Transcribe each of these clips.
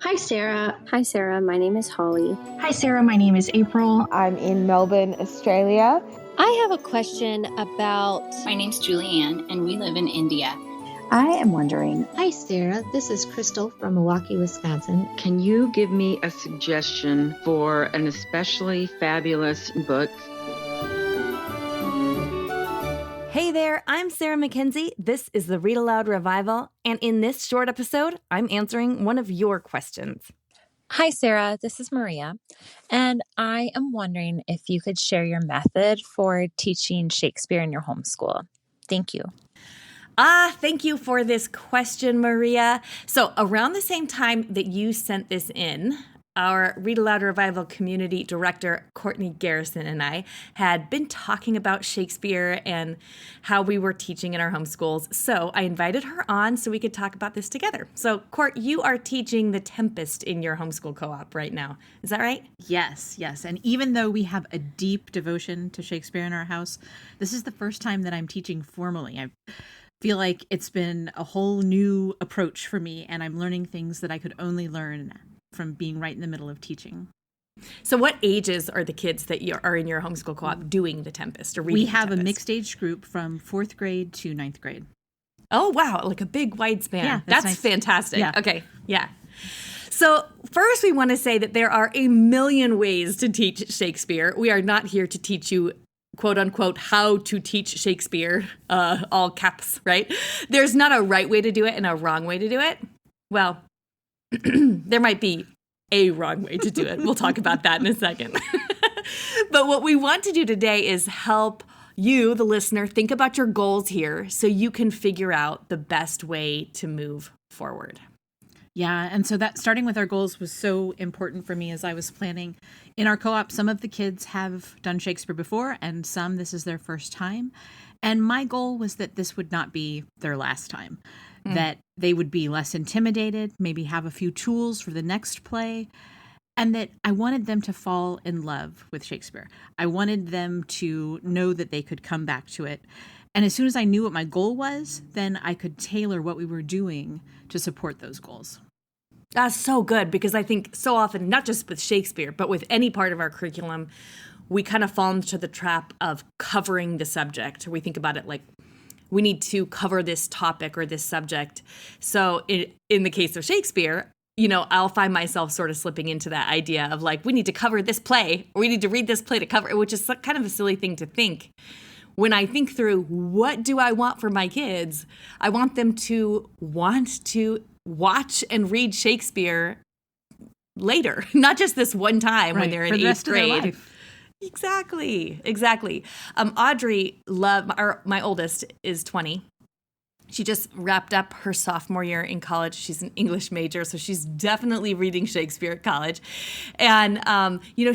Hi, Sarah. Hi, Sarah. My name is Holly. Hi, Sarah. My name is April. I'm in Melbourne, Australia. I have a question about... My name's Julianne, and we live in India. I am wondering. Hi, Sarah. This is Crystal from Milwaukee, Wisconsin. Can you give me a suggestion for an especially fabulous book? Hey there, I'm Sarah Mackenzie. This is the Read-Aloud Revival, and in this short episode, I'm answering one of your questions. Hi, Sarah. This is Maria, and I am wondering if you could share your method for teaching Shakespeare in your homeschool. Thank you. Thank you for this question, Maria. So around the same time that you sent this in, our Read-Aloud Revival community director, Courtney Garrison, and I had been talking about Shakespeare and how we were teaching in our homeschools. So I invited her on so we could talk about this together. So, Court, you are teaching The Tempest in your homeschool co-op right now. Is that right? Yes. And even though we have a deep devotion to Shakespeare in our house, this is the first time that I'm teaching formally. I feel like it's been a whole new approach for me, and I'm learning things that I could only learn from being right in the middle of teaching. So what ages are the kids that are in your homeschool co-op doing The Tempest or reading We have The Tempest? a mixed age group from 4th grade to 9th grade. Oh, wow. Like a big wide span. Yeah, that's nice. Fantastic. Yeah. Okay. Yeah. So first we want to say that there are a million ways to teach Shakespeare. We are not here to teach you quote unquote, how to teach Shakespeare, all caps, right? There's not a right way to do it and a wrong way to do it. Well, there might be a wrong way to do it. We'll talk about that in a second. But what we want to do today is help you, the listener, think about your goals here so you can figure out the best way to move forward. Yeah, and so that starting with our goals was so important for me as I was planning. In our co-op, some of the kids have done Shakespeare before, and some this is their first time. And my goal was that this would not be their last time, that they would be less intimidated, maybe have a few tools for the next play, and that I wanted them to fall in love with Shakespeare. I wanted them to know that they could come back to it. And as soon as I knew what my goal was, then I could tailor what we were doing to support those goals. That's so good, because I think so often, not just with Shakespeare, but with any part of our curriculum, we kind of fall into the trap of covering the subject. We think about it like we need to cover this topic or this subject. So in the case of Shakespeare, you know, I'll find myself sort of slipping into that idea of like, we need to cover this play, or we need to read this play to cover it, which is kind of a silly thing to think. When I think through what do I want for my kids, I want them to want to watch and read Shakespeare later, not just this one time when they're in 8th grade. Exactly. Audrey, my oldest, is 20. She just wrapped up her sophomore year in college. She's an English major, so she's definitely reading Shakespeare at college. And,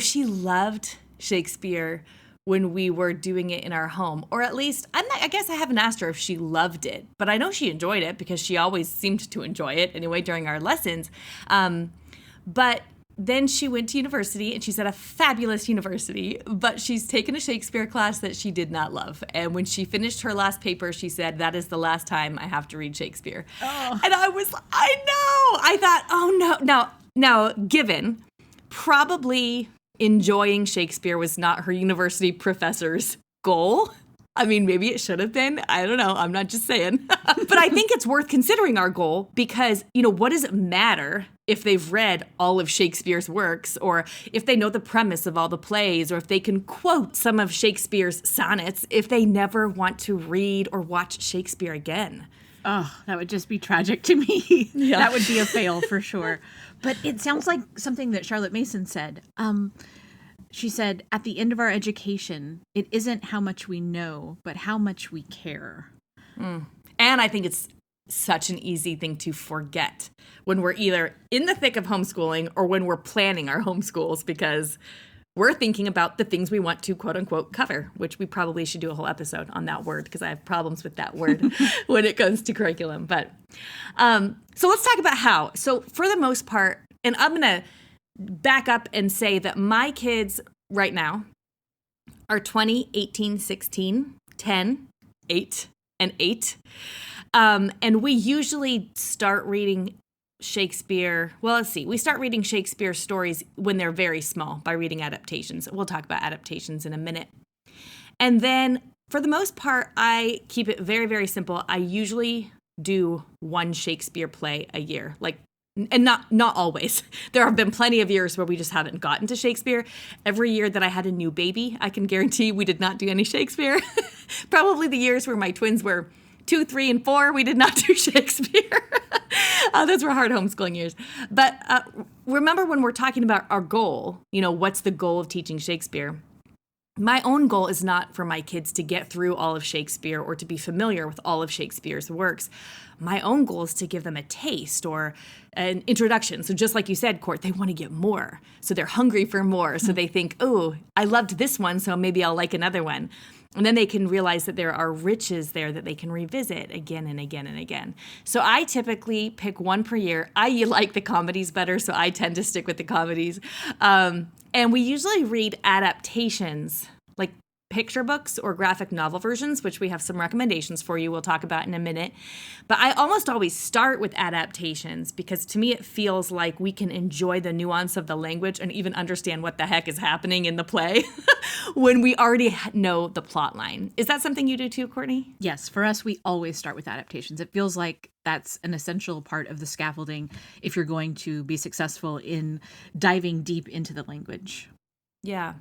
she loved Shakespeare when we were doing it in our home, or at least, I guess I haven't asked her if she loved it, but I know she enjoyed it because she always seemed to enjoy it anyway during our lessons. But then she went to university, and she's at a fabulous university, but she's taken a Shakespeare class that she did not love. And when she finished her last paper, she said, that is the last time I have to read Shakespeare. Oh. And I thought, oh no. Now, given probably enjoying Shakespeare was not her university professor's goal. I mean, maybe it should have been. I don't know. I'm not just saying. But I think it's worth considering our goal because, what does it matter if they've read all of Shakespeare's works, or if they know the premise of all the plays, or if they can quote some of Shakespeare's sonnets, if they never want to read or watch Shakespeare again? Oh, that would just be tragic to me. Yeah. That would be a fail for sure. But it sounds like something that Charlotte Mason said. She said, at the end of our education, it isn't how much we know, but how much we care. And I think it's such an easy thing to forget when we're either in the thick of homeschooling or when we're planning our homeschools, because we're thinking about the things we want to, quote unquote, cover, which we probably should do a whole episode on that word because I have problems with that word when it comes to curriculum. But so let's talk about how. So for the most part, and I'm going to back up and say that my kids right now are 20, 18, 16, 10, 8, and 8. And we usually start reading Shakespeare. Well, let's see. We start reading Shakespeare stories when they're very small by reading adaptations. We'll talk about adaptations in a minute. And then for the most part, I keep it very, very simple. I usually do one Shakespeare play a year, and not always. There have been plenty of years where we just haven't gotten to Shakespeare. Every year that I had a new baby, I can guarantee we did not do any Shakespeare. Probably the years where my twins were 2, 3, and 4, we did not do Shakespeare. Those were hard homeschooling years. But remember when we're talking about our goal, what's the goal of teaching Shakespeare? My own goal is not for my kids to get through all of Shakespeare or to be familiar with all of Shakespeare's works. My own goal is to give them a taste or an introduction. So just like you said, Court, they want to get more. So they're hungry for more. So they think, oh, I loved this one, so maybe I'll like another one. And then they can realize that there are riches there that they can revisit again and again and again. So I typically pick one per year. I like the comedies better, so I tend to stick with the comedies. And we usually read adaptations, like picture books or graphic novel versions, which we have some recommendations for you we'll talk about in a minute. But I almost always start with adaptations because to me it feels like we can enjoy the nuance of the language and even understand what the heck is happening in the play when we already know the plot line. Is that something you do too, Courtney? Yes, for us, we always start with adaptations. It feels like that's an essential part of the scaffolding if you're going to be successful in diving deep into the language. Yeah.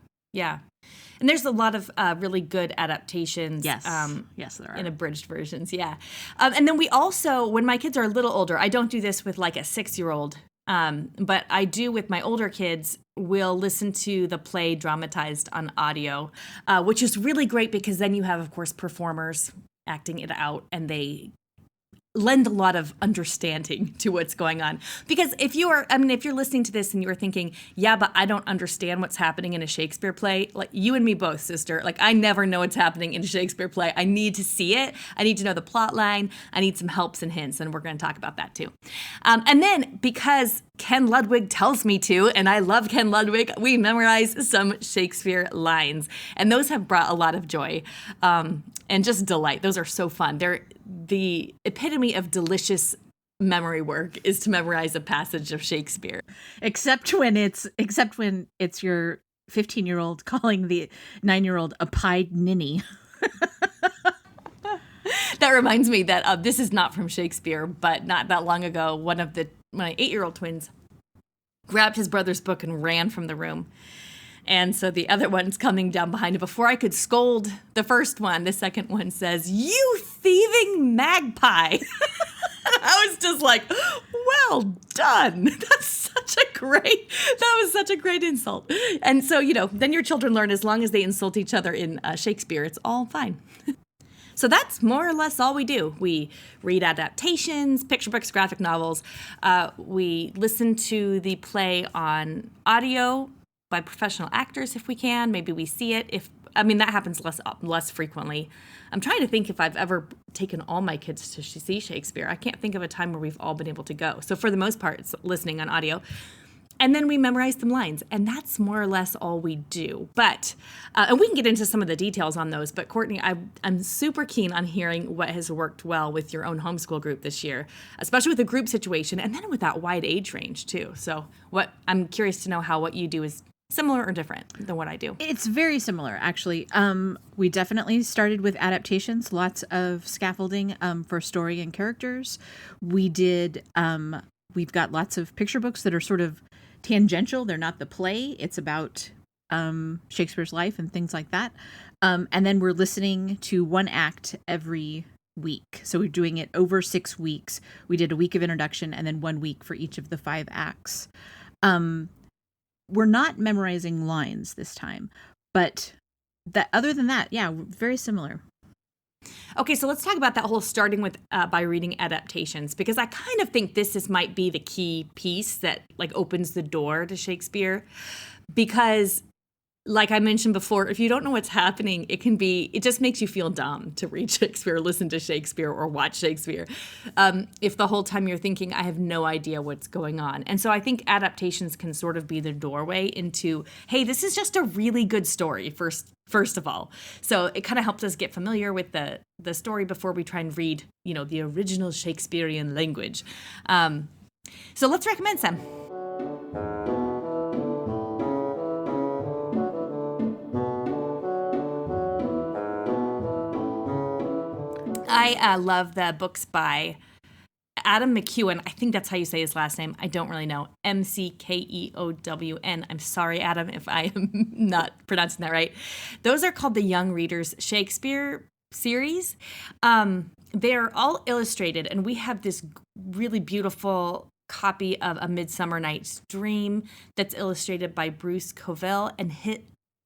And there's a lot of really good adaptations. Yes, there are. In abridged versions, yeah. And then we also, when my kids are a little older, I don't do this with like a 6-year-old, but I do with my older kids, we'll listen to the play dramatized on audio, which is really great because then you have, of course, performers acting it out and they lend a lot of understanding to what's going on. Because if you're listening to this and you're thinking, yeah, but I don't understand what's happening in a Shakespeare play, like you and me both, sister, like I never know what's happening in a Shakespeare play. I need to see it. I need to know the plot line. I need some helps and hints, and we're going to talk about that too. And then because Ken Ludwig tells me to, and I love Ken Ludwig, we memorize some Shakespeare lines, and those have brought a lot of joy and just delight. Those are so fun. They're the epitome of delicious memory work is to memorize a passage of Shakespeare. Except when it's your 15-year-old calling the 9-year-old a pied ninny. That reminds me that this is not from Shakespeare, but not that long ago, one of my 8-year-old twins grabbed his brother's book and ran from the room. And so the other one's coming down behind him. Before I could scold the first one, the second one says, "You thieving magpie." I was just like, well done. That was such a great insult. And so, then your children learn as long as they insult each other in Shakespeare, it's all fine. So that's more or less all we do. We read adaptations, picture books, graphic novels. We listen to the play on audio by professional actors if we can. Maybe we see it. That happens less frequently. I'm trying to think if I've ever taken all my kids to see Shakespeare. I can't think of a time where we've all been able to go. So for the most part, it's listening on audio. And then we memorize some lines, and that's more or less all we do. But, and we can get into some of the details on those, but Courtney, I'm super keen on hearing what has worked well with your own homeschool group this year, especially with the group situation, and then with that wide age range too. So I'm curious to know how what you do is similar or different than what I do. It's very similar, actually. We definitely started with adaptations, lots of scaffolding for story and characters. We've got lots of picture books that are sort of tangential. They're not the play. It's about Shakespeare's life and things like that. And then we're listening to one act every week. So we're doing it over 6 weeks. We did a week of introduction and then 1 week for each of the 5 acts. We're not memorizing lines this time, but other than that, yeah, very similar. Okay, so let's talk about that whole starting with by reading adaptations, because I kind of think this might be the key piece that opens the door to Shakespeare, because like I mentioned before, if you don't know what's happening, it just makes you feel dumb to read Shakespeare, listen to Shakespeare, or watch Shakespeare. If the whole time you're thinking, I have no idea what's going on. And so I think adaptations can sort of be the doorway into, hey, this is just a really good story, first of all. So it kind of helps us get familiar with the story before we try and read, the original Shakespearean language. So let's recommend some. I love the books by Adam McEwen. I think that's how you say his last name. I don't really know. McKeown. I'm sorry, Adam, if I am not pronouncing that right. Those are called the Young Readers Shakespeare series. They're all illustrated, and we have this really beautiful copy of A Midsummer Night's Dream that's illustrated by Bruce Coville. And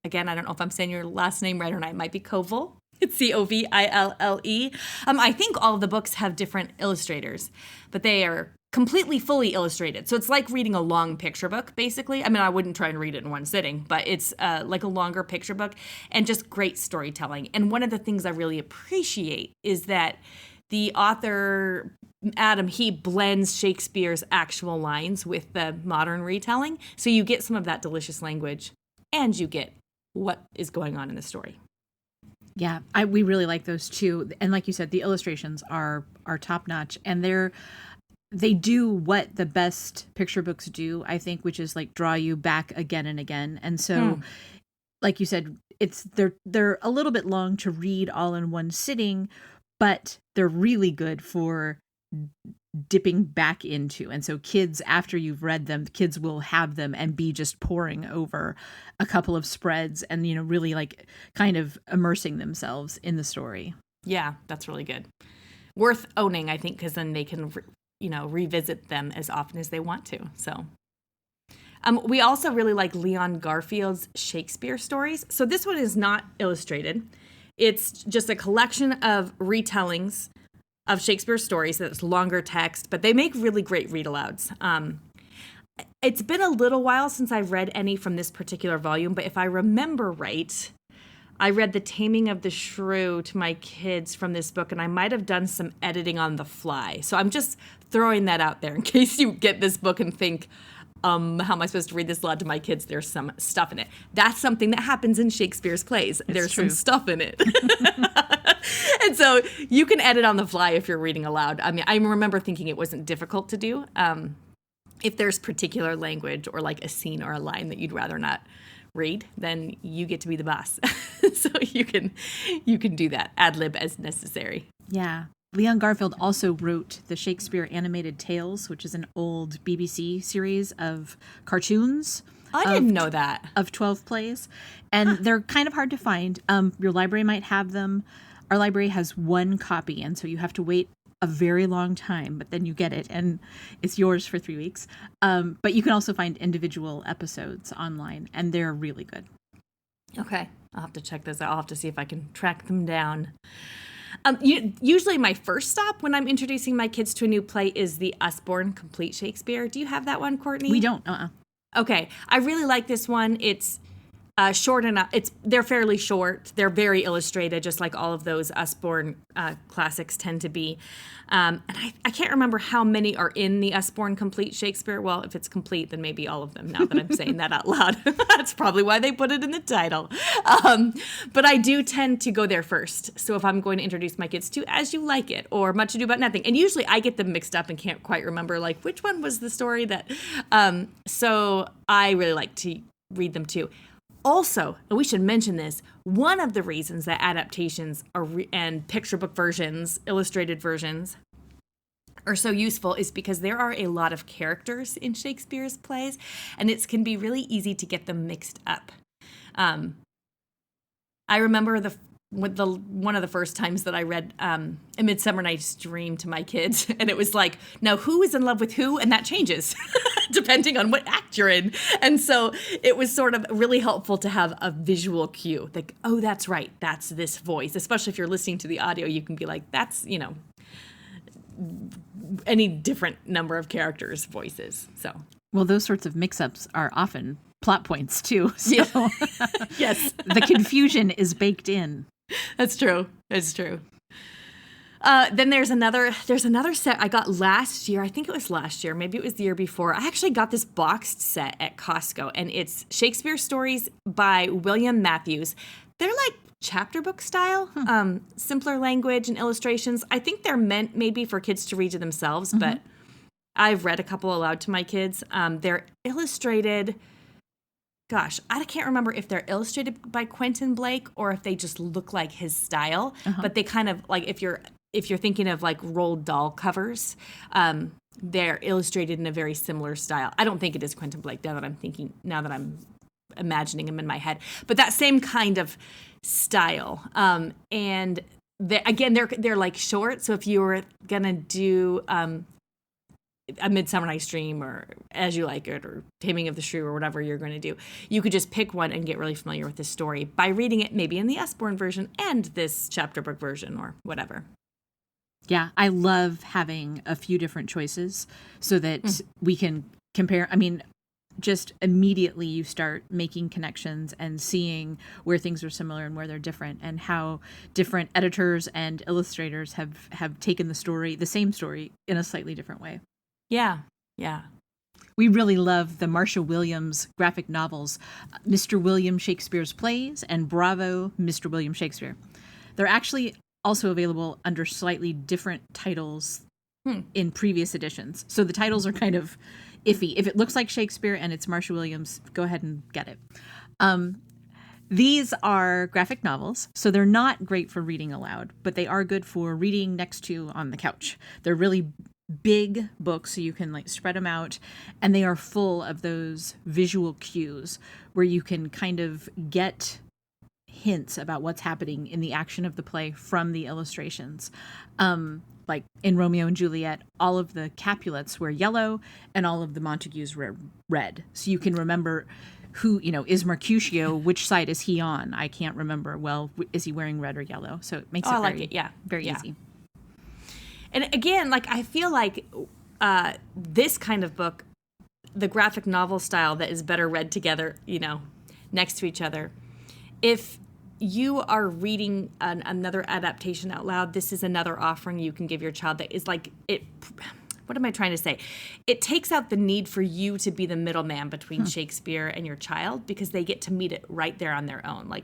again, I don't know if I'm saying your last name right or not. It might be Coville. It's Coville. I think all of the books have different illustrators, but they are completely fully illustrated. So it's like reading a long picture book, basically. I mean, I wouldn't try and read it in one sitting, but it's like a longer picture book and just great storytelling. And one of the things I really appreciate is that the author, Adam, he blends Shakespeare's actual lines with the modern retelling. So you get some of that delicious language and you get what is going on in the story. Yeah, we really like those too. And like you said, the illustrations are top notch, and they do what the best picture books do, I think, which is like draw you back again and again. And so, like you said, they're a little bit long to read all in one sitting, but they're really good for dipping back into. And so kids, after you've read them, kids will have them and be just poring over a couple of spreads and, really like kind of immersing themselves in the story. Yeah, that's really good. Worth owning, I think, because then they can, revisit them as often as they want to. So we also really like Leon Garfield's Shakespeare stories. So this one is not illustrated. It's just a collection of retellings of Shakespeare stories that's longer text, but they make really great read-alouds. It's been a little while since I've read any from this particular volume, but if I remember right, I read The Taming of the Shrew to my kids from this book, and I might have done some editing on the fly. So I'm just throwing that out there in case you get this book and think, how am I supposed to read this aloud to my kids? There's some stuff in it. That's something that happens in Shakespeare's plays. There's some stuff in it. And so you can edit on the fly if you're reading aloud. I mean, I remember thinking it wasn't difficult to do. If there's particular language or like a scene or a line that you'd rather not read, then you get to be the boss. So you can do that, ad lib as necessary. Yeah. Leon Garfield also wrote the Shakespeare Animated Tales, which is an old BBC series of cartoons. I didn't know that. Of 12 plays. And they're kind of hard to find. Your library might have them. Our library has one copy, and so you have to wait a very long time, but then you get it, and it's yours for 3 weeks. But you can also find individual episodes online, and they're really good. Okay. I'll have to check those out. I'll have to see if I can track them down. Usually my first stop when I'm introducing my kids to a new play is the Usborne Complete Shakespeare. Do you have that one, Courtney? We don't. Okay. I really like this one. It's short enough. They're fairly short. They're very illustrated, just like all of those Usborne classics tend to be. And I can't remember how many are in the Usborne Complete Shakespeare. Well, if it's complete, then maybe all of them, now that I'm saying that out loud. That's probably why they put it in the title. But I do tend to go there first. So if I'm going to introduce my kids to As You Like It or Much Ado About Nothing, and usually I get them mixed up and can't quite remember, like, which one was the story that... So I really like to read them too. Also, and we should mention this, one of the reasons that adaptations and picture book versions, illustrated versions, are so useful is because there are a lot of characters in Shakespeare's plays, and it can be really easy to get them mixed up. I remember one of the first times that I read A Midsummer Night's Dream to my kids, and it was like, now who is in love with who? And that changes depending on what act you're in. And so it was sort of really helpful to have a visual cue, like, oh, that's right, that's this voice. Especially if you're listening to the audio, you can be like, that's, any different number of characters' voices. So, well, those sorts of mix-ups are often plot points too. So yeah. Yes, the confusion is baked in. That's true. It's true. Then there's another set I got last year. I think it was last year. Maybe it was the year before. I actually got this boxed set at Costco, and it's Shakespeare stories by William Matthews. They're like chapter book style, simpler language and illustrations. I think they're meant maybe for kids to read to themselves, but I've read a couple aloud to my kids. They're illustrated. Gosh, I can't remember if they're illustrated by Quentin Blake or if they just look like his style. But they kind of like if you're thinking of like Roald Dahl covers, they're illustrated in a very similar style. I don't think it is Quentin Blake now that I'm imagining him in my head, but that same kind of style. And they're like short. So if you were gonna do A Midsummer Night's Dream or As You Like It or Taming of the Shrew or whatever you're going to do, you could just pick one and get really familiar with the story by reading it maybe in the Usborne version and this chapter book version or whatever. Yeah, I love having a few different choices so that we can compare. I mean, just immediately you start making connections and seeing where things are similar and where they're different, and how different editors and illustrators have taken the same story in a slightly different way. Yeah. We really love the Marcia Williams graphic novels, Mr. William Shakespeare's Plays and Bravo, Mr. William Shakespeare. They're actually also available under slightly different titles in previous editions. So the titles are kind of iffy. If it looks like Shakespeare and it's Marcia Williams, go ahead and get it. These are graphic novels, so they're not great for reading aloud, but they are good for reading next to on the couch. They're really big books, so you can like spread them out, and they are full of those visual cues where you can kind of get hints about what's happening in the action of the play from the illustrations. Like in Romeo and Juliet, all of the Capulets were yellow and all of the Montagues were red. So you can remember who, is Mercutio, which side is he on? I can't remember. Well, is he wearing red or yellow? So it makes very easy. And again, like I feel like this kind of book, the graphic novel style that is better read together, next to each other. If you are reading another adaptation out loud, this is another offering you can give your child that is like it. What am I trying to say? It takes out the need for you to be the middleman between Shakespeare and your child, because they get to meet it right there on their own, like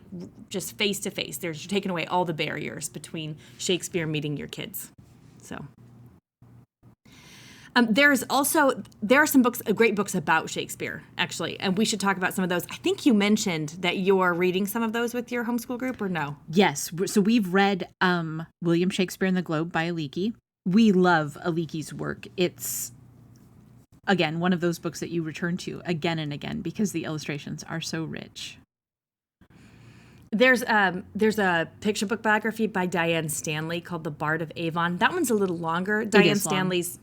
just face to face. You're taking away all the barriers between Shakespeare meeting your kids. So there are some books, great books about Shakespeare, actually, and we should talk about some of those. I think you mentioned that you're reading some of those with your homeschool group, or no? Yes. So we've read William Shakespeare and the Globe by Aliki. We love Aliki's work. It's, again, one of those books that you return to again and again because the illustrations are so rich. There's a picture book biography by Diane Stanley called The Bard of Avon. That one's a little longer. Diane Stanley's,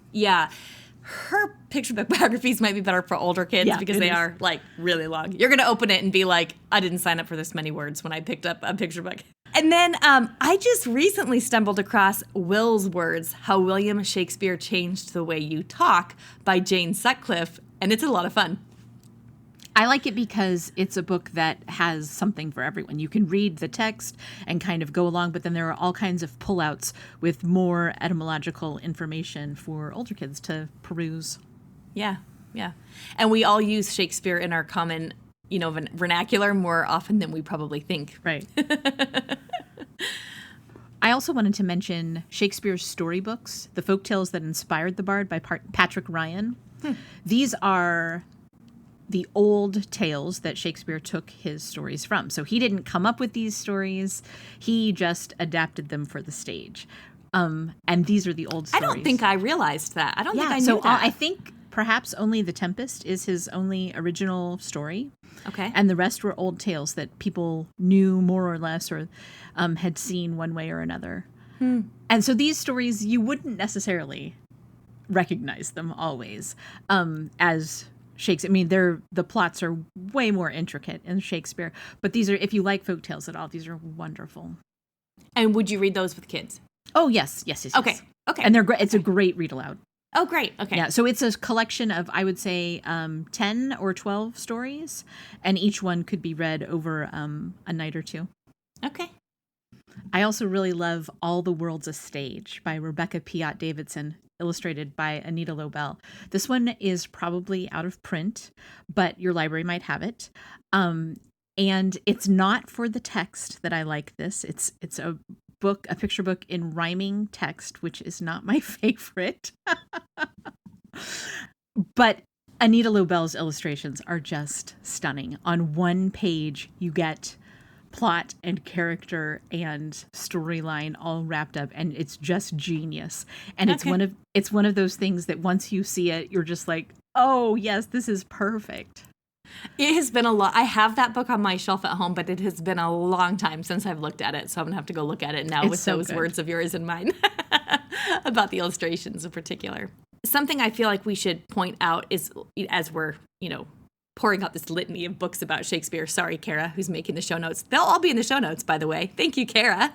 her picture book biographies might be better for older kids because they are like really long. You're going to open it and be like, I didn't sign up for this many words when I picked up a picture book. And then I just recently stumbled across Will's Words, How William Shakespeare Changed the Way You Talk by Jane Sutcliffe, and it's a lot of fun. I like it because it's a book that has something for everyone. You can read the text and kind of go along, but then there are all kinds of pullouts with more etymological information for older kids to peruse. Yeah. And we all use Shakespeare in our common, vernacular more often than we probably think. Right. I also wanted to mention Shakespeare's storybooks, The Folktales That Inspired the Bard by Patrick Ryan. These are the old tales that Shakespeare took his stories from. So he didn't come up with these stories. He just adapted them for the stage. And these are the old stories. I don't think I realized that. I don't think I knew that. I think perhaps only The Tempest is his only original story. Okay. And the rest were old tales that people knew more or less or had seen one way or another. And so these stories, you wouldn't necessarily recognize them always as Shakespeare. I mean, the plots are way more intricate in Shakespeare, but these are, if you like folk tales at all, these are wonderful. And would you read those with kids? Oh, yes. Okay. And they're great. It's a great read aloud. Oh, great. Okay. Yeah. So it's a collection of, I would say, 10 or 12 stories, and each one could be read over a night or two. Okay. I also really love All the World's a Stage by Rebecca Piatt Davidson, illustrated by Anita Lobel. This one is probably out of print, but your library might have it. And it's not for the text that I like this. It's a picture book in rhyming text, which is not my favorite. But Anita Lobel's illustrations are just stunning. On one page, you get plot and character and storyline all wrapped up, and it's just genius. And it's one of those things that once you see it, you're just like, oh yes, this is perfect. It has been a lot. I have that book on my shelf at home, but it has been a long time since I've looked at it, so I'm gonna have to go look at it now with those words of yours in mind about the illustrations in particular. Something I feel like we should point out is, as we're, pouring out this litany of books about Shakespeare. Sorry, Kara, who's making the show notes. They'll all be in the show notes, by the way. Thank you, Kara,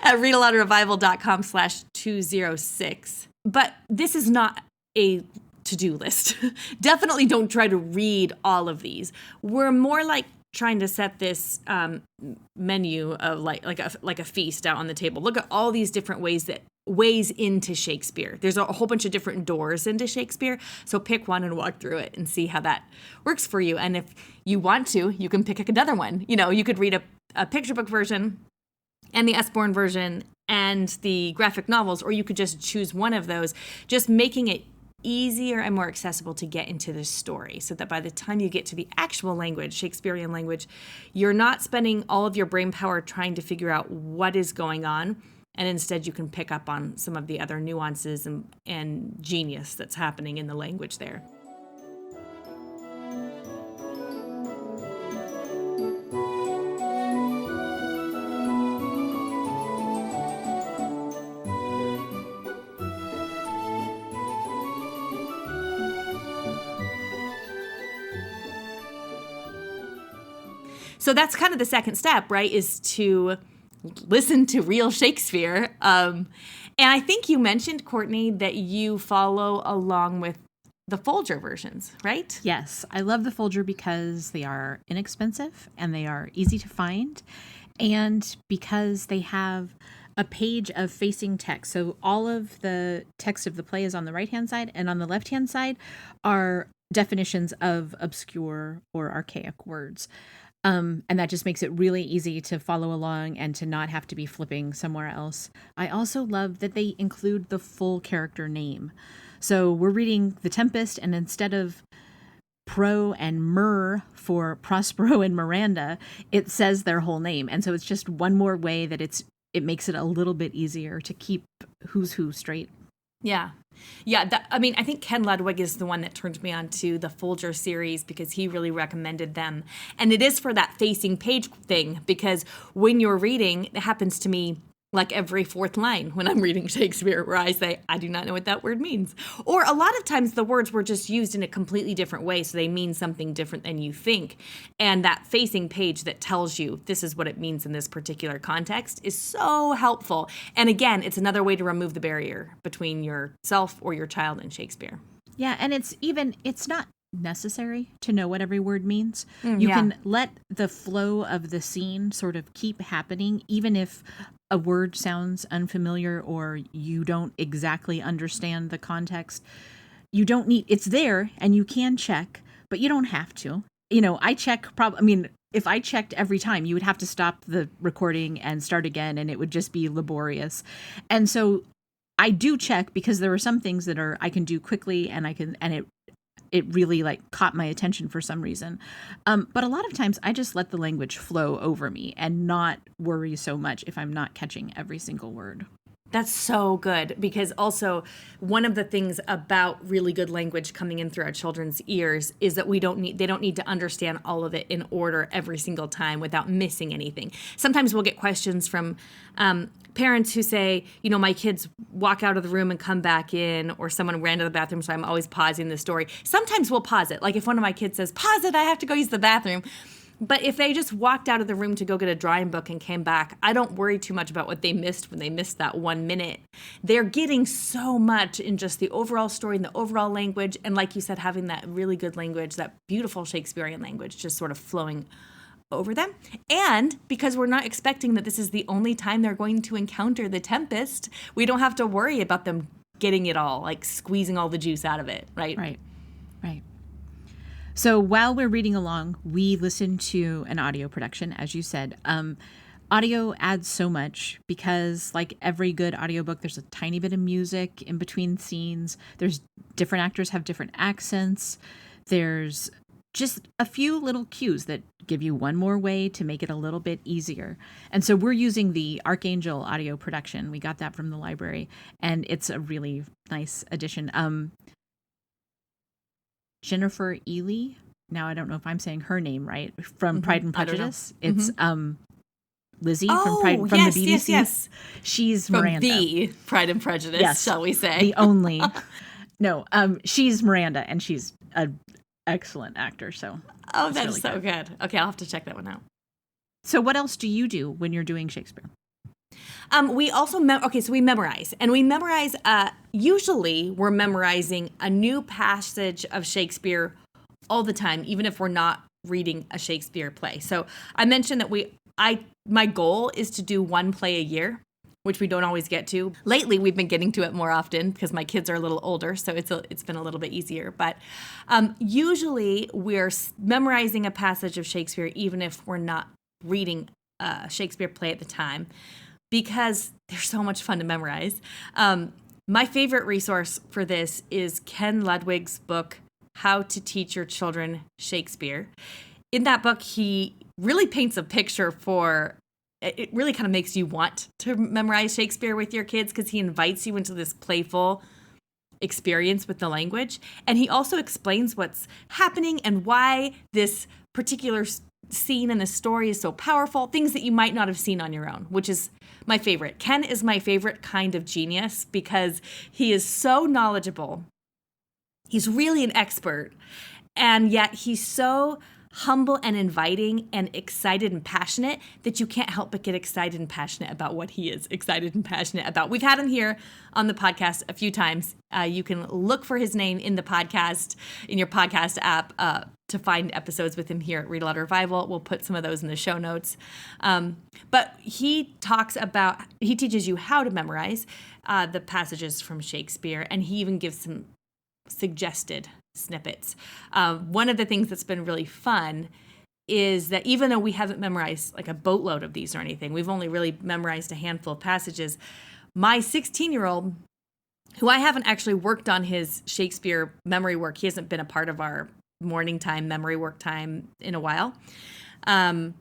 at readaloudrevival.com/206. But this is not a to-do list. Definitely don't try to read all of these. We're more like trying to set this menu of like a feast out on the table. Look at all these different ways into Shakespeare. There's a whole bunch of different doors into Shakespeare. So pick one and walk through it and see how that works for you. And if you want to, you can pick another one. You could read a picture book version and the Usborne version and the graphic novels, or you could just choose one of those, just making it easier and more accessible to get into the story, so that by the time you get to the actual language, Shakespearean language, you're not spending all of your brain power trying to figure out what is going on, and instead you can pick up on some of the other nuances and genius that's happening in the language there. So that's kind of the second step, right, is to listen to real Shakespeare. And I think you mentioned, Courtney, that you follow along with the Folger versions, right? Yes, I love the Folger because they are inexpensive and they are easy to find, and because they have a page of facing text. So all of the text of the play is on the right-hand side, and on the left-hand side are definitions of obscure or archaic words. And that just makes it really easy to follow along and to not have to be flipping somewhere else. I also love that they include the full character name. So we're reading The Tempest, and instead of Pro and Mur for Prospero and Miranda, it says their whole name. And so it's just one more way that it makes it a little bit easier to keep who's who straight. Yeah. Yeah. I think Ken Ludwig is the one that turned me on to the Folger series because he really recommended them. And it is for that facing page thing, because when you're reading, it happens to me like every fourth line when I'm reading Shakespeare, where I say, I do not know what that word means. Or a lot of times the words were just used in a completely different way, so they mean something different than you think. And that facing page that tells you this is what it means in this particular context is so helpful. And again, it's another way to remove the barrier between yourself or your child and Shakespeare. Yeah, and it's not necessary to know what every word means. You can let the flow of the scene sort of keep happening, even if a word sounds unfamiliar or you don't exactly understand the context. You don't need, it's there and you can check, but you don't have to. I check if I checked every time, you would have to stop the recording and start again, and it would just be laborious. And so I do check because there are some things that I can do quickly, and it really caught my attention for some reason. But a lot of times I just let the language flow over me and not worry so much if I'm not catching every single word. That's so good, because also one of the things about really good language coming in through our children's ears is that they don't need to understand all of it in order every single time without missing anything. Sometimes we'll get questions from parents who say, my kids walk out of the room and come back in, or someone ran to the bathroom, so I'm always pausing the story. Sometimes we'll pause it. Like if one of my kids says, pause it, I have to go use the bathroom. But if they just walked out of the room to go get a drawing book and came back, I don't worry too much about what they missed when they missed that 1 minute. They're getting so much in just the overall story and the overall language. And like you said, having that really good language, that beautiful Shakespearean language, just sort of flowing over them. And because we're not expecting that this is the only time they're going to encounter the Tempest, we don't have to worry about them getting it all, squeezing all the juice out of it, right? Right. So while we're reading along, we listen to an audio production, as you said. Audio adds so much because, like every good audiobook, there's a tiny bit of music in between scenes. There's different actors have different accents. There's just a few little cues that give you one more way to make it a little bit easier. And so we're using the Archangel audio production. We got that from the library, and it's a really nice addition. Jennifer Ely, now I don't know if I'm saying her name right, from Pride and Prejudice. It's Lizzie from the BBC. Yes. She's From Miranda. the Pride and Prejudice, shall we say. The only. No, she's Miranda, and she's an excellent actor. So That's really so good. Okay, I'll have to check that one out. So what else do you do when you're doing Shakespeare? We also, so we memorize. And we memorize, usually we're memorizing a new passage of Shakespeare all the time, even if we're not reading a Shakespeare play. So I mentioned that my goal is to do one play a year, which we don't always get to. Lately, we've been getting to it more often because my kids are a little older, so it's been a little bit easier. But usually we're memorizing a passage of Shakespeare, even if we're not reading a Shakespeare play at the time, because they're so much fun to memorize. My favorite resource for this is Ken Ludwig's book, How to Teach Your Children Shakespeare. In that book, he really paints a picture it really kind of makes you want to memorize Shakespeare with your kids because he invites you into this playful experience with the language. And he also explains what's happening and why this particular scene in the story is so powerful, things that you might not have seen on your own, which is my favorite. Ken is my favorite kind of genius because he is so knowledgeable. He's really an expert, and yet he's so humble and inviting and excited and passionate that you can't help but get excited and passionate about what he is excited and passionate about. We've had him here on the podcast a few times. You can look for his name in your podcast app to find episodes with him here at Read-Aloud Revival. We'll put some of those in the show notes. But he teaches you how to memorize the passages from Shakespeare, and he even gives some suggested snippets. One of the things that's been really fun is that even though we haven't memorized like a boatload of these or anything, we've only really memorized a handful of passages. My 16-year-old, who I haven't actually worked on his Shakespeare memory work, he hasn't been a part of our morning time memory work time in a while. Our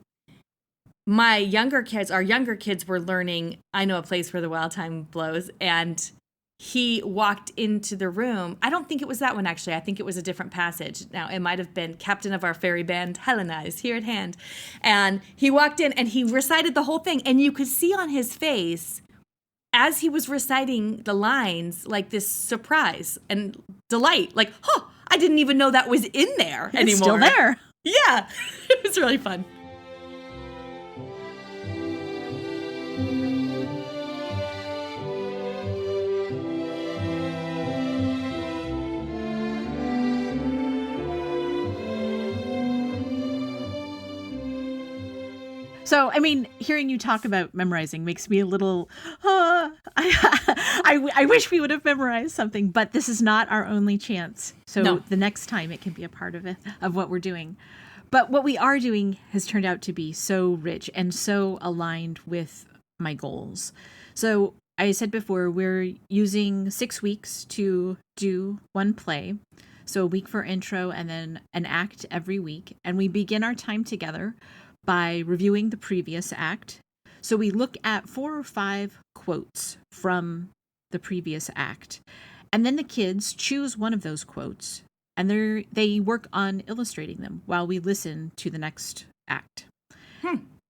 younger kids were learning I Know a Place Where the Wild Time Blows, and he walked into the room. I don't think it was that one, actually. I think it was a different passage. Now, it might have been Captain of Our Fairy Band, Helena is here at hand. And he walked in and he recited the whole thing. And you could see on his face, as he was reciting the lines, like this surprise and delight. Like, I didn't even know that was in there anymore. It's still there. Yeah, it was really fun. So, I mean, hearing you talk about memorizing makes me a little, I wish we would have memorized something, but this is not our only chance. So The next time it can be a part of it, of what we're doing. But what we are doing has turned out to be so rich and so aligned with my goals. So I said before, we're using 6 weeks to do one play. So a week for intro and then an act every week. And we begin our time together by reviewing the previous act. So we look at 4 or 5 quotes from the previous act. And then the kids choose one of those quotes and they work on illustrating them while we listen to the next act.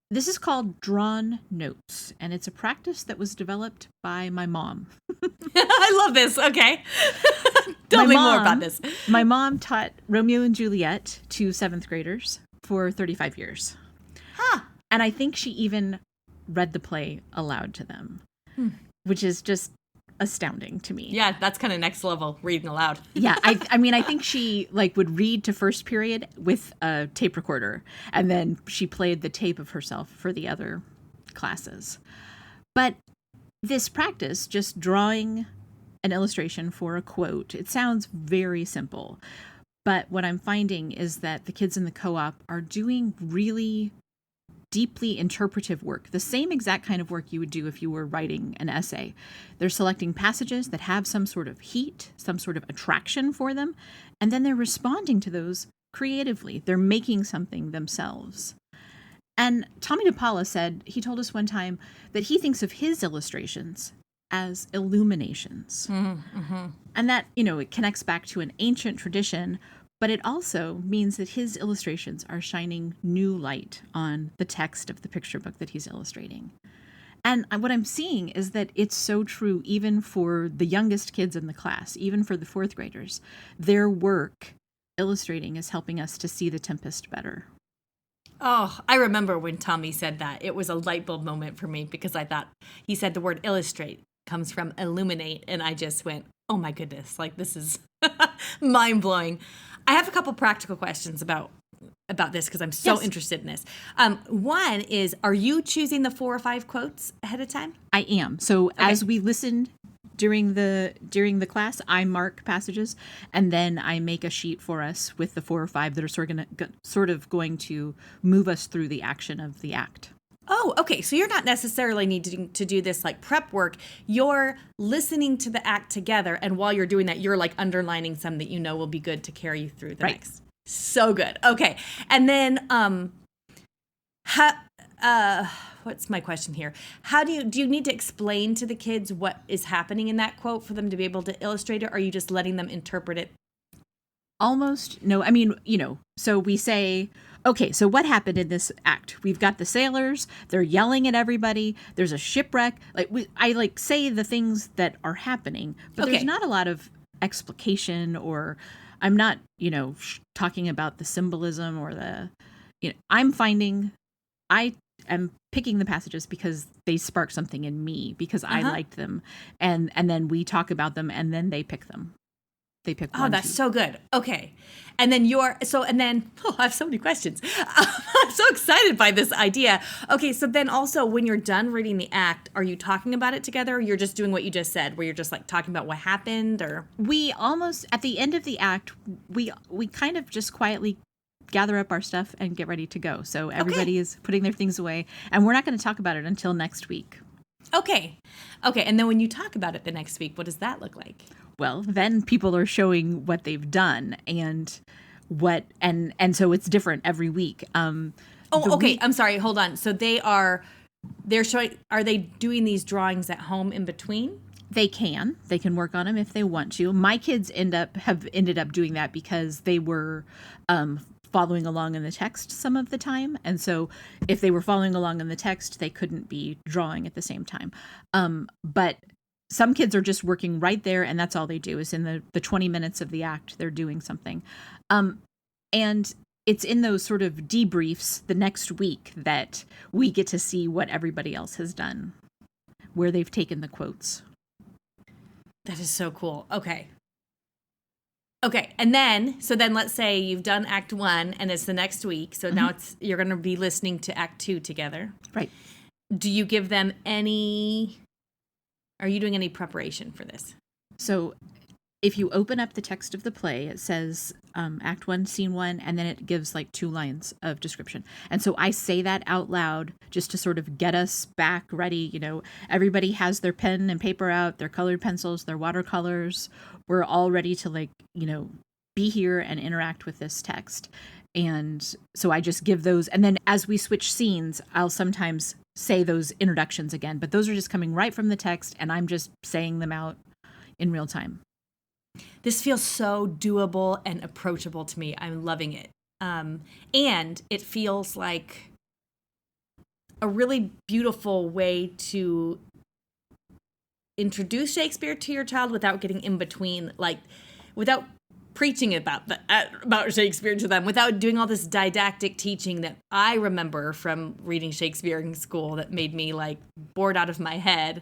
This is called drawn notes, and it's a practice that was developed by my mom. I love this. Okay. Tell me more about this. My mom taught Romeo and Juliet to 7th graders for 35 years. And I think she even read the play aloud to them, which is just astounding to me. Yeah, that's kind of next level reading aloud. Yeah, I mean, I think she would read to first period with a tape recorder, and then she played the tape of herself for the other classes. But this practice, just drawing an illustration for a quote, it sounds very simple. But what I'm finding is that the kids in the co-op are doing really deeply interpretive work, the same exact kind of work you would do if you were writing an essay. They're selecting passages that have some sort of heat, some sort of attraction for them, and then they're responding to those creatively. They're making something themselves. And Tommy DePaula said, he told us one time that he thinks of his illustrations as illuminations. And that, it connects back to an ancient tradition, but it also means that his illustrations are shining new light on the text of the picture book that he's illustrating. And what I'm seeing is that it's so true even for the youngest kids in the class, even for the fourth graders. Their work illustrating is helping us to see the tempest better. Oh, I remember when Tommy said that. It was a light bulb moment for me because I thought he said the word illustrate comes from illuminate. And I just went, oh my goodness, like this is mind blowing. I have a couple practical questions about this because I'm so interested in this. One is, are you choosing the 4 or 5 quotes ahead of time? I am. So as we listened during the class, I mark passages and then I make a sheet for us with the 4 or 5 that are sort of going to move us through the action of the act. Oh, okay. So you're not necessarily needing to do this like prep work. You're listening to the act together. And while you're doing that, you're like underlining some that you know will be good to carry you through the next. So good. Okay. And then, what's my question here? How do you need to explain to the kids what is happening in that quote for them to be able to illustrate it? Or are you just letting them interpret it? Almost. No, I mean, so we say, okay, so what happened in this act? We've got the sailors, they're yelling at everybody, there's a shipwreck. I say the things that are happening, but there's not a lot of explication, or I'm not, talking about the symbolism or I'm finding I am picking the passages because they spark something in me, because I liked them. And then we talk about them and then they pick them. They pick one. Oh, that's so good. Okay. And then I have so many questions. I'm so excited by this idea. Okay. So then also when you're done reading the act, are you talking about it together? Or you're just doing what you just said, where you're just like talking about what happened, or? We almost, at the end of the act, we kind of just quietly gather up our stuff and get ready to go. So everybody is putting their things away, and we're not going to talk about it until next week. Okay. And then when you talk about it the next week, what does that look like? Well, then people are showing what they've done and so it's different every week. I'm sorry. Hold on. So they're showing, are they doing these drawings at home in between? They can work on them if they want to. My kids have ended up doing that because they were, following along in the text some of the time. And so if they were following along in the text, they couldn't be drawing at the same time. But some kids are just working right there, and that's all they do is in the 20 minutes of the act, they're doing something. And it's in those sort of debriefs the next week that we get to see what everybody else has done, where they've taken the quotes. That is so cool. Okay. And then let's say you've done Act 1 and it's the next week. So now you're going to be listening to Act 2 together. Right. Do you give them are you doing any preparation for this? So if you open up the text of the play, it says Act 1, Scene 1, and then it gives like 2 lines of description. And so I say that out loud just to sort of get us back ready. Everybody has their pen and paper out, their colored pencils, their watercolors. We're all ready to be here and interact with this text. And so I just give those. And then as we switch scenes, I'll sometimes say those introductions again, but those are just coming right from the text and I'm just saying them out in real time. This feels so doable and approachable to me. I'm loving it. And it feels like a really beautiful way to introduce Shakespeare to your child without getting in between, without preaching about Shakespeare to them, without doing all this didactic teaching that I remember from reading Shakespeare in school that made me bored out of my head.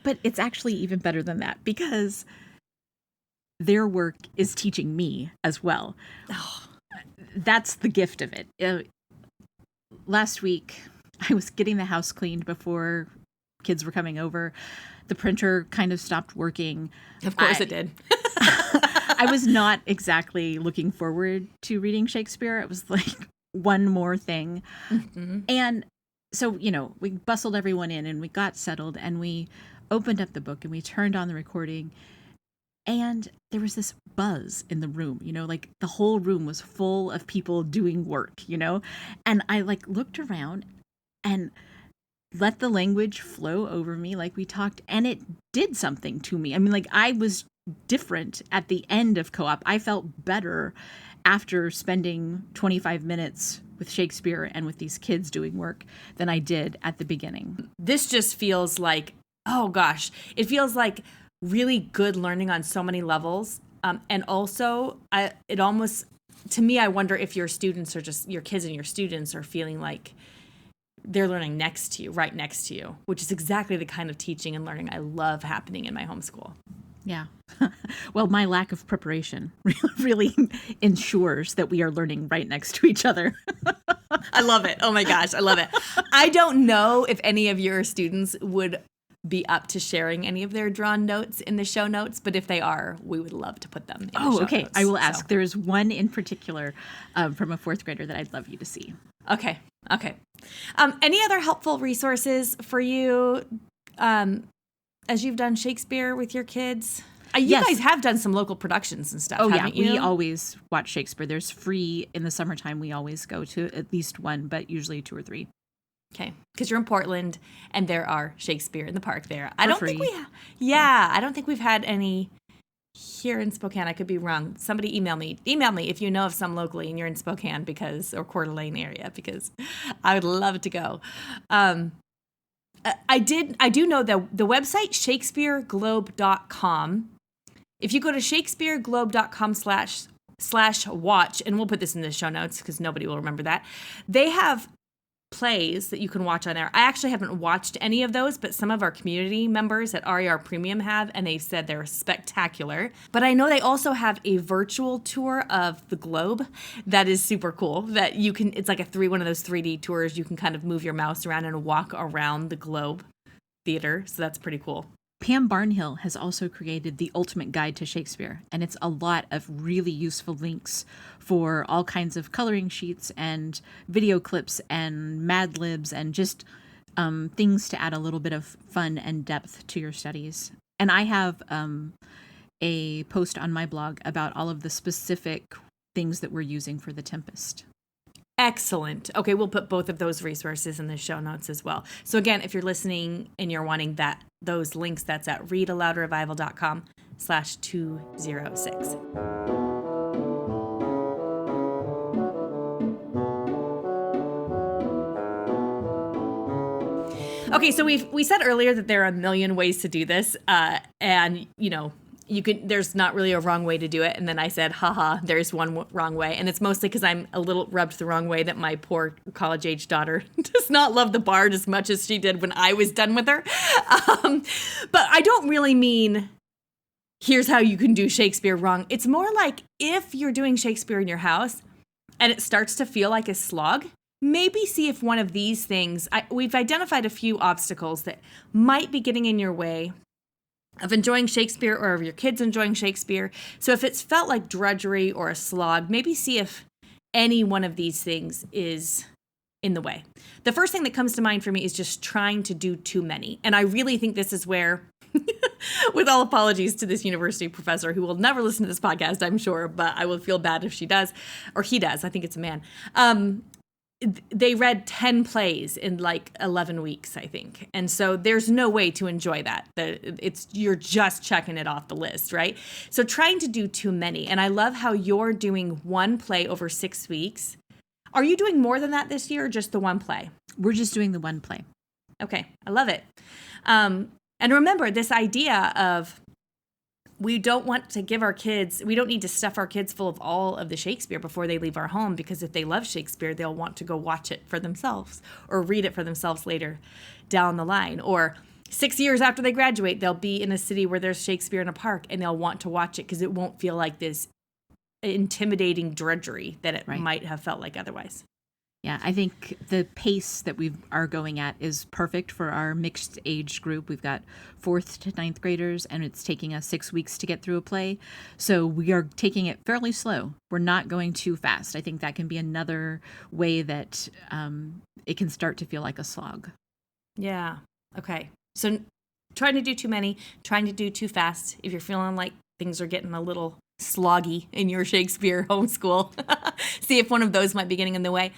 But it's actually even better than that, because their work is teaching me as well. Oh. That's the gift of it. Last week, I was getting the house cleaned before kids were coming over. The printer kind of stopped working. Of course it did. I was not exactly looking forward to reading Shakespeare. It was one more thing. Mm-hmm. And so, we bustled everyone in and we got settled and we opened up the book and we turned on the recording. And there was this buzz in the room, like the whole room was full of people doing work, and I looked around and let the language flow over me like we talked, and it did something to me. I mean, I was different at the end of co-op. I felt better after spending 25 minutes with Shakespeare and with these kids doing work than I did at the beginning. This just feels like, oh gosh, it feels like really good learning on so many levels. And also, it almost, to me, I wonder if your students are just, your kids and your students are feeling like they're learning next to you, right next to you, which is exactly the kind of teaching and learning I love happening in my homeschool. Yeah. Well, my lack of preparation really ensures that we are learning right next to each other. I love it. Oh my gosh, I love it. I don't know if any of your students would be up to sharing any of their drawn notes in the show notes, but if they are, we would love to put them in the show okay. notes. I will ask. There is one in particular from a fourth grader that I'd love you to see. Okay. Any other helpful resources for you as you've done Shakespeare with your kids? You guys have done some local productions and stuff, haven't you? We always watch Shakespeare. There's free in the summertime. We always go to at least one, but usually 2 or 3. Okay, because you're in Portland and there are Shakespeare in the park there. I don't think we've had any here in Spokane. I could be wrong. Somebody email me if you know of some locally and you're in Spokane or Coeur d'Alene area, because I would love to go. I do know that the website shakespeareglobe.com. If you go to shakespeareglobe.com/watch, and we'll put this in the show notes because nobody will remember that, they have plays that you can watch on there. I actually haven't watched any of those, but some of our community members at RAR Premium have, and they said they're spectacular. But I know they also have a virtual tour of the globe that is super cool, that you can, it's like one of those 3D tours. You can kind of move your mouse around and walk around the globe theater. So that's pretty cool. Pam Barnhill has also created the Ultimate Guide to Shakespeare, and it's a lot of really useful links for all kinds of coloring sheets and video clips and Mad Libs and just things to add a little bit of fun and depth to your studies. And I have a post on my blog about all of the specific things that we're using for The Tempest. Excellent. Okay, we'll put both of those resources in the show notes as well. So again, if you're listening and you're wanting those links, that's at readaloudrevival.com/206. Okay, so we said earlier that there are a million ways to do this, and there's not really a wrong way to do it. And then I said, haha, there's one wrong way. And it's mostly because I'm a little rubbed the wrong way that my poor college-age daughter does not love the Bard as much as she did when I was done with her. But I don't really mean, here's how you can do Shakespeare wrong. It's more like if you're doing Shakespeare in your house and it starts to feel like a slog, maybe see if one of these things, we've identified a few obstacles that might be getting in your way of enjoying Shakespeare or of your kids enjoying Shakespeare. So if it's felt like drudgery or a slog, maybe see if any one of these things is in the way. The first thing that comes to mind for me is just trying to do too many. And I really think this is where, with all apologies to this university professor who will never listen to this podcast, I'm sure, but I will feel bad if she does, or he does. I think it's a man. They read 10 plays in 11 weeks, I think. And so there's no way to enjoy that. You're just checking it off the list, right? So trying to do too many. And I love how you're doing one play over 6 weeks. Are you doing more than that this year or just the one play? We're just doing the one play. Okay, I love it. And remember this idea of we don't want to give our kids, we don't need to stuff our kids full of all of the Shakespeare before they leave our home, because if they love Shakespeare, they'll want to go watch it for themselves or read it for themselves later down the line. Or 6 years after they graduate, they'll be in a city where there's Shakespeare in a park and they'll want to watch it because it won't feel like this intimidating drudgery that it might have felt like otherwise. Yeah, I think the pace that we are going at is perfect for our mixed age group. We've got 4th to 9th graders, and it's taking us 6 weeks to get through a play. So we are taking it fairly slow. We're not going too fast. I think that can be another way that it can start to feel like a slog. Yeah. Okay. So trying to do too many, trying to do too fast. If you're feeling like things are getting a little sloggy in your Shakespeare homeschool, see if one of those might be getting in the way.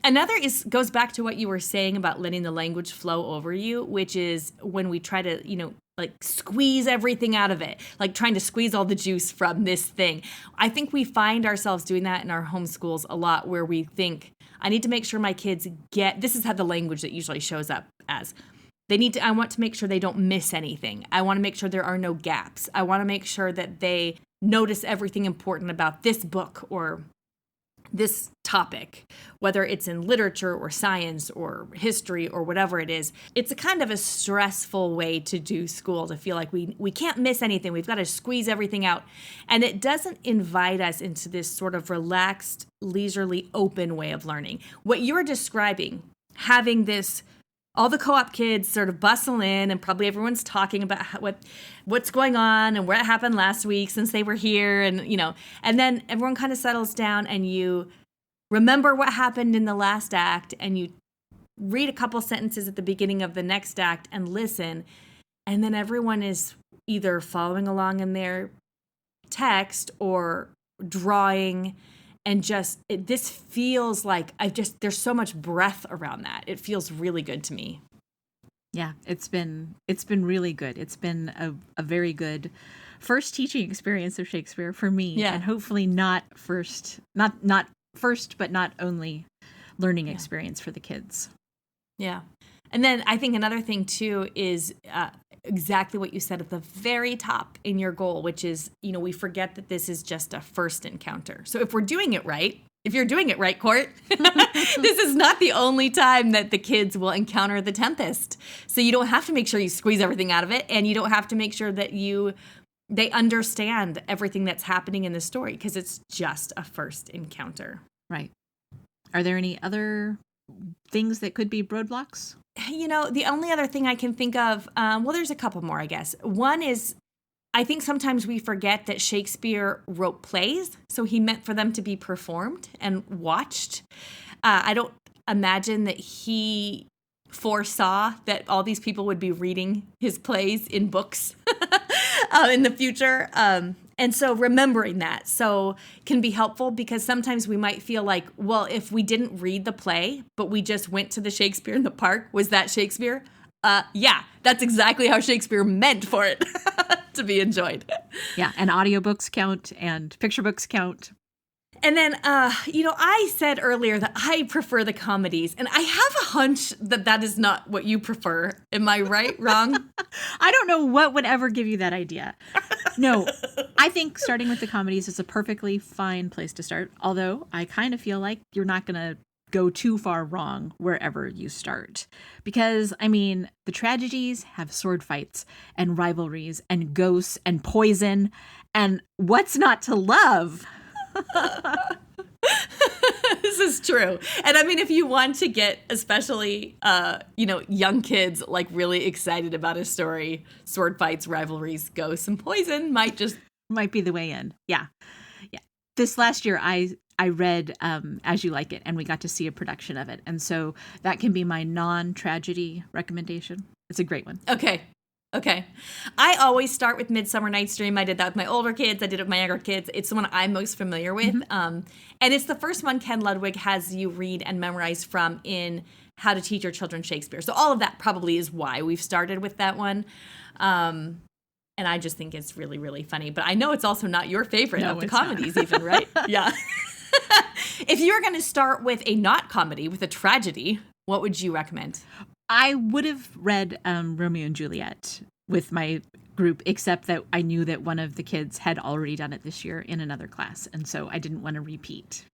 Another goes back to what you were saying about letting the language flow over you, which is when we try to, like squeeze everything out of it, like trying to squeeze all the juice from this thing. I think we find ourselves doing that in our homeschools a lot, where we think, I need to make sure my kids this is how the language that usually shows up as. I want to make sure they don't miss anything. I want to make sure there are no gaps. I want to make sure that they notice everything important about this book or this topic, whether it's in literature or science or history or whatever it is. It's a kind of a stressful way to do school, to feel like we can't miss anything. We've got to squeeze everything out. And it doesn't invite us into this sort of relaxed, leisurely, open way of learning. What you're describing, having this, all the co-op kids sort of bustle in, and probably everyone's talking about what's going on and what happened last week since they were here, and and then everyone kind of settles down, and you remember what happened in the last act, and you read a couple sentences at the beginning of the next act and listen, and then everyone is either following along in their text or drawing. And this feels like there's so much breath around that. It feels really good to me. Yeah, it's been really good. It's been a very good first teaching experience of Shakespeare for me. Yeah. And hopefully not first, but not only learning experience for the kids. Yeah. And then I think another thing too is exactly what you said at the very top in your goal, which is, we forget that this is just a first encounter. So if you're doing it right, Court, this is not the only time that the kids will encounter the tempest. So you don't have to make sure you squeeze everything out of it, and you don't have to make sure that they understand everything that's happening in the story, because it's just a first encounter. Right. Are there any other things that could be roadblocks? The only other thing I can think of, there's a couple more, I guess. One is, I think sometimes we forget that Shakespeare wrote plays, so he meant for them to be performed and watched. I don't imagine that he foresaw that all these people would be reading his plays in books in the future. And so remembering that can be helpful, because sometimes we might feel like, well, if we didn't read the play, but we just went to the Shakespeare in the park, was that Shakespeare? Yeah, that's exactly how Shakespeare meant for it to be enjoyed. Yeah, and audiobooks count and picture books count. And then, I said earlier that I prefer the comedies, and I have a hunch that is not what you prefer. Am I right? Wrong? I don't know what would ever give you that idea. No, I think starting with the comedies is a perfectly fine place to start, although I kind of feel like you're not going to go too far wrong wherever you start. Because, the tragedies have sword fights and rivalries and ghosts and poison, and what's not to love? This is true. And if you want to get especially, young kids like really excited about a story, sword fights, rivalries, ghosts, and poison might be the way in. Yeah. Yeah. This last year, I read As You Like It, and we got to see a production of it. And so that can be my non-tragedy recommendation. It's a great one. Okay. I always start with Midsummer Night's Dream. I did that with my older kids. I did it with my younger kids. It's the one I'm most familiar with. Mm-hmm. And it's the first one Ken Ludwig has you read and memorize from in How to Teach Your Children Shakespeare. So all of that probably is why we've started with that one. And I just think it's really, really funny. But I know it's also not your favorite of the comedies even, right? Yeah. If you were going to start with a not comedy, with a tragedy, what would you recommend? I would have read Romeo and Juliet with my group, except that I knew that one of the kids had already done it this year in another class, and so I didn't want to repeat.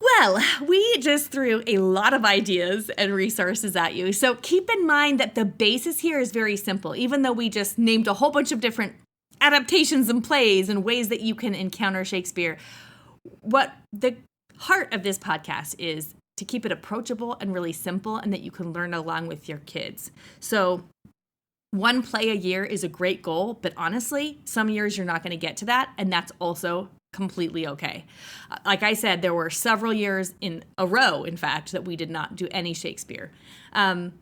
Well, we just threw a lot of ideas and resources at you, so keep in mind that the basis here is very simple, even though we just named a whole bunch of different adaptations and plays and ways that you can encounter Shakespeare. What the heart of this podcast is to keep it approachable and really simple and that you can learn along with your kids. So 1 play a year is a great goal, but honestly, some years you're not going to get to that, and that's also completely okay. Like I said, there were several years in a row, in fact, that we did not do any Shakespeare. And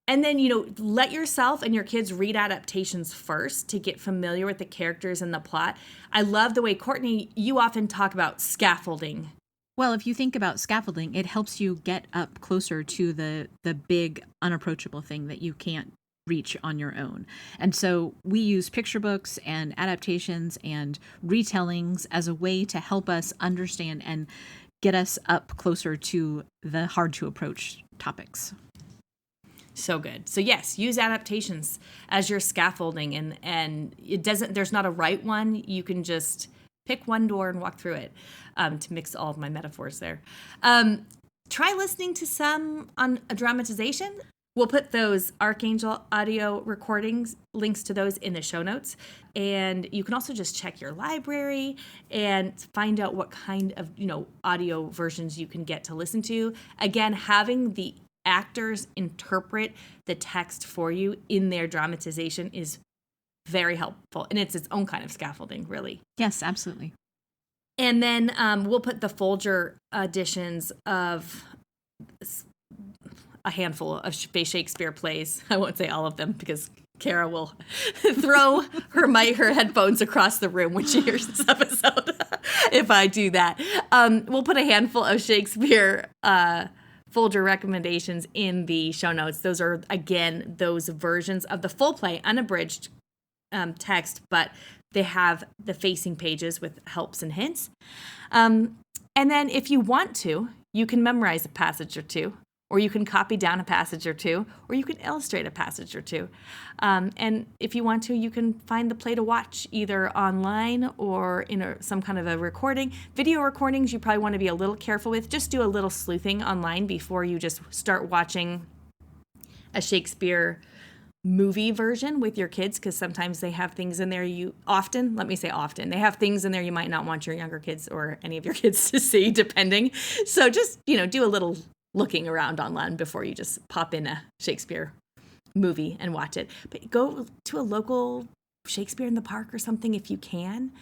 then, let yourself and your kids read adaptations first to get familiar with the characters and the plot. I love the way, Courtney, you often talk about scaffolding. Well, if you think about scaffolding, it helps you get up closer to the big, unapproachable thing that you can't reach on your own. And so we use picture books and adaptations and retellings as a way to help us understand and get us up closer to the hard to approach topics. So good. So yes, use adaptations as your scaffolding, and there's not a right one. You can just pick one door and walk through it, to mix all of my metaphors there. Try listening to some on a dramatization. We'll put those Archangel audio recordings, links to those in the show notes. And you can also just check your library and find out what kind of, audio versions you can get to listen to. Again, having the actors interpret the text for you in their dramatization is very helpful. And it's its own kind of scaffolding, really. Yes, absolutely. And then we'll put the Folger editions of a handful of Shakespeare plays. I won't say all of them because Kara will throw her headphones across the room when she hears this episode if I do that. We'll put a handful of Shakespeare Folger recommendations in the show notes. Those are, again, those versions of the full play, unabridged text, but they have the facing pages with helps and hints. And then if you want to, you can memorize a passage or two, or you can copy down a passage or two, or you can illustrate a passage or two. And if you want to, you can find the play to watch either online or in some kind of a recording. Video recordings, you probably want to be a little careful with. Just do a little sleuthing online before you just start watching a Shakespeare movie version with your kids, because sometimes they have things in there they have things in there you might not want your younger kids or any of your kids to see, depending. So just, do a little looking around online before you just pop in a Shakespeare movie and watch it. But go to a local Shakespeare in the Park or something if you can.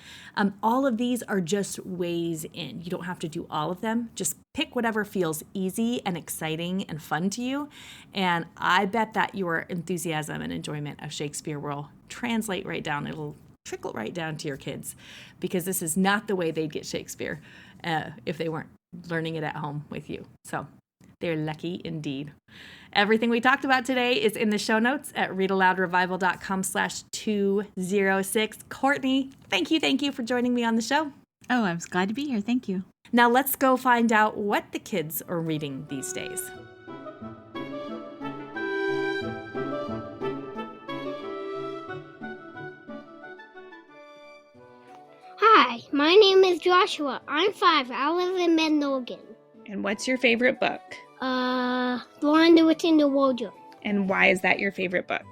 All of these are just ways in. You don't have to do all of them. Just pick whatever feels easy and exciting and fun to you. And I bet that your enthusiasm and enjoyment of Shakespeare will translate right down. It'll trickle right down to your kids, because this is not the way they'd get Shakespeare if they weren't learning it at home with you. So they're lucky indeed. Everything we talked about today is in the show notes at readaloudrevival.com/206. Courtney, thank you for joining me on the show. Oh, I was glad to be here. Thank you. Now let's go find out what the kids are reading these days. Hi, my name is Joshua. I'm 5. I live in Bend, Oregon. And what's your favorite book? The Lion, Witch, and the Wardrobe. And why is that your favorite book?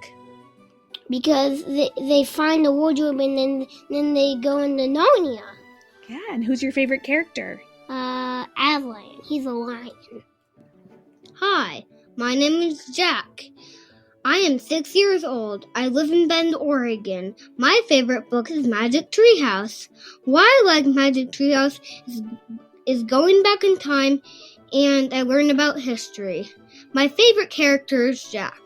Because they find the wardrobe and then they go into Narnia. Yeah, and who's your favorite character? Aslan. He's a lion. Hi, my name is Jack. I am 6 years old. I live in Bend, Oregon. My favorite book is Magic Treehouse. Why I like Magic Treehouse is going back in time, and I learn about history. My favorite character is Jack.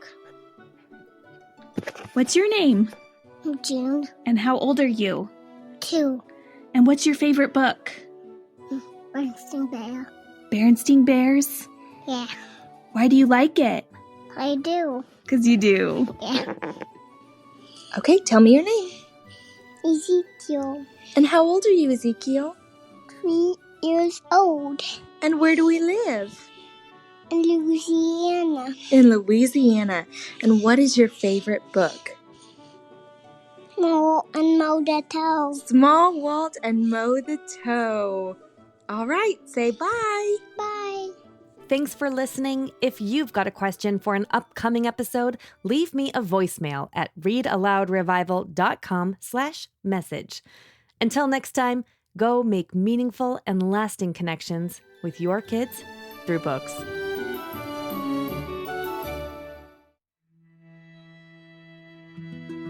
What's your name? June. And how old are you? 2. And what's your favorite book? Berenstain Bear. Berenstain Bears? Yeah, Why do you like it? I do. 'Cause you do. Yeah. Okay, tell me your name. Ezekiel. And how old are you, Ezekiel? 3 years old. And where do we live? In Louisiana. In Louisiana. And what is your favorite book? Small and Mow the Toe. Small Walt and Mow the Toe. All right, say bye. Bye. Thanks for listening. If you've got a question for an upcoming episode, leave me a voicemail at readaloudrevival.com/message. Until next time, go make meaningful and lasting connections with your kids through books.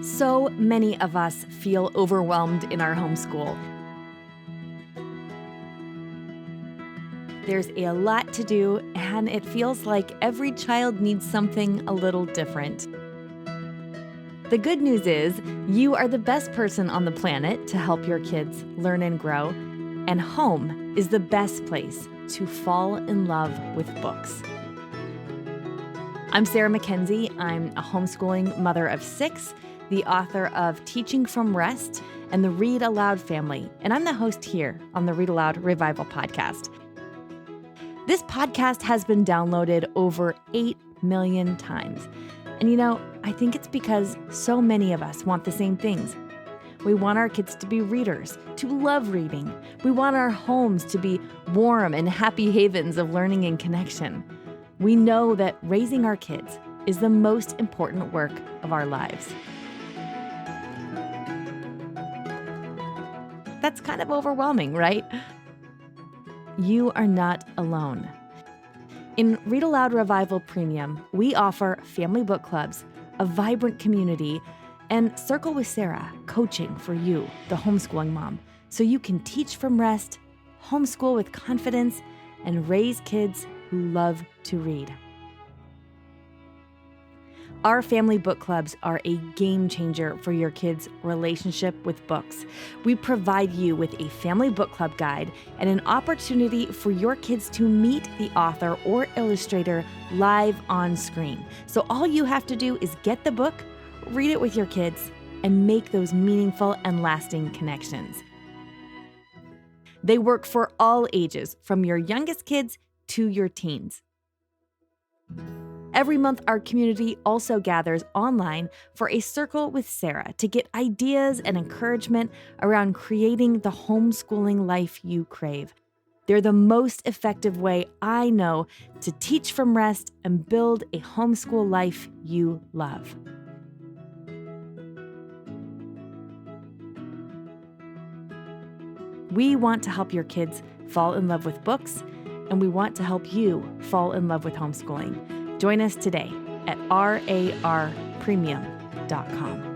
So many of us feel overwhelmed in our homeschool. There's a lot to do, and it feels like every child needs something a little different. The good news is, you are the best person on the planet to help your kids learn and grow, and home is the best place to fall in love with books. I'm Sarah Mackenzie. I'm a homeschooling mother of 6, the author of Teaching from Rest and the Read-Aloud family, and I'm the host here on the Read-Aloud Revival podcast. This podcast has been downloaded over 8 million times. And I think it's because so many of us want the same things. We want our kids to be readers, to love reading. We want our homes to be warm and happy havens of learning and connection. We know that raising our kids is the most important work of our lives. That's kind of overwhelming, right? You are not alone. In Read-Aloud Revival Premium, we offer family book clubs, a vibrant community, and Circle with Sarah, coaching for you, the homeschooling mom, so you can teach from rest, homeschool with confidence, and raise kids who love to read. Our family book clubs are a game changer for your kids' relationship with books. We provide you with a family book club guide and an opportunity for your kids to meet the author or illustrator live on screen. So all you have to do is get the book, read it with your kids, and make those meaningful and lasting connections. They work for all ages, from your youngest kids to your teens. Every month, our community also gathers online for a Circle with Sarah to get ideas and encouragement around creating the homeschooling life you crave. They're the most effective way I know to teach from rest and build a homeschool life you love. We want to help your kids fall in love with books, and we want to help you fall in love with homeschooling. Join us today at RARpremium.com.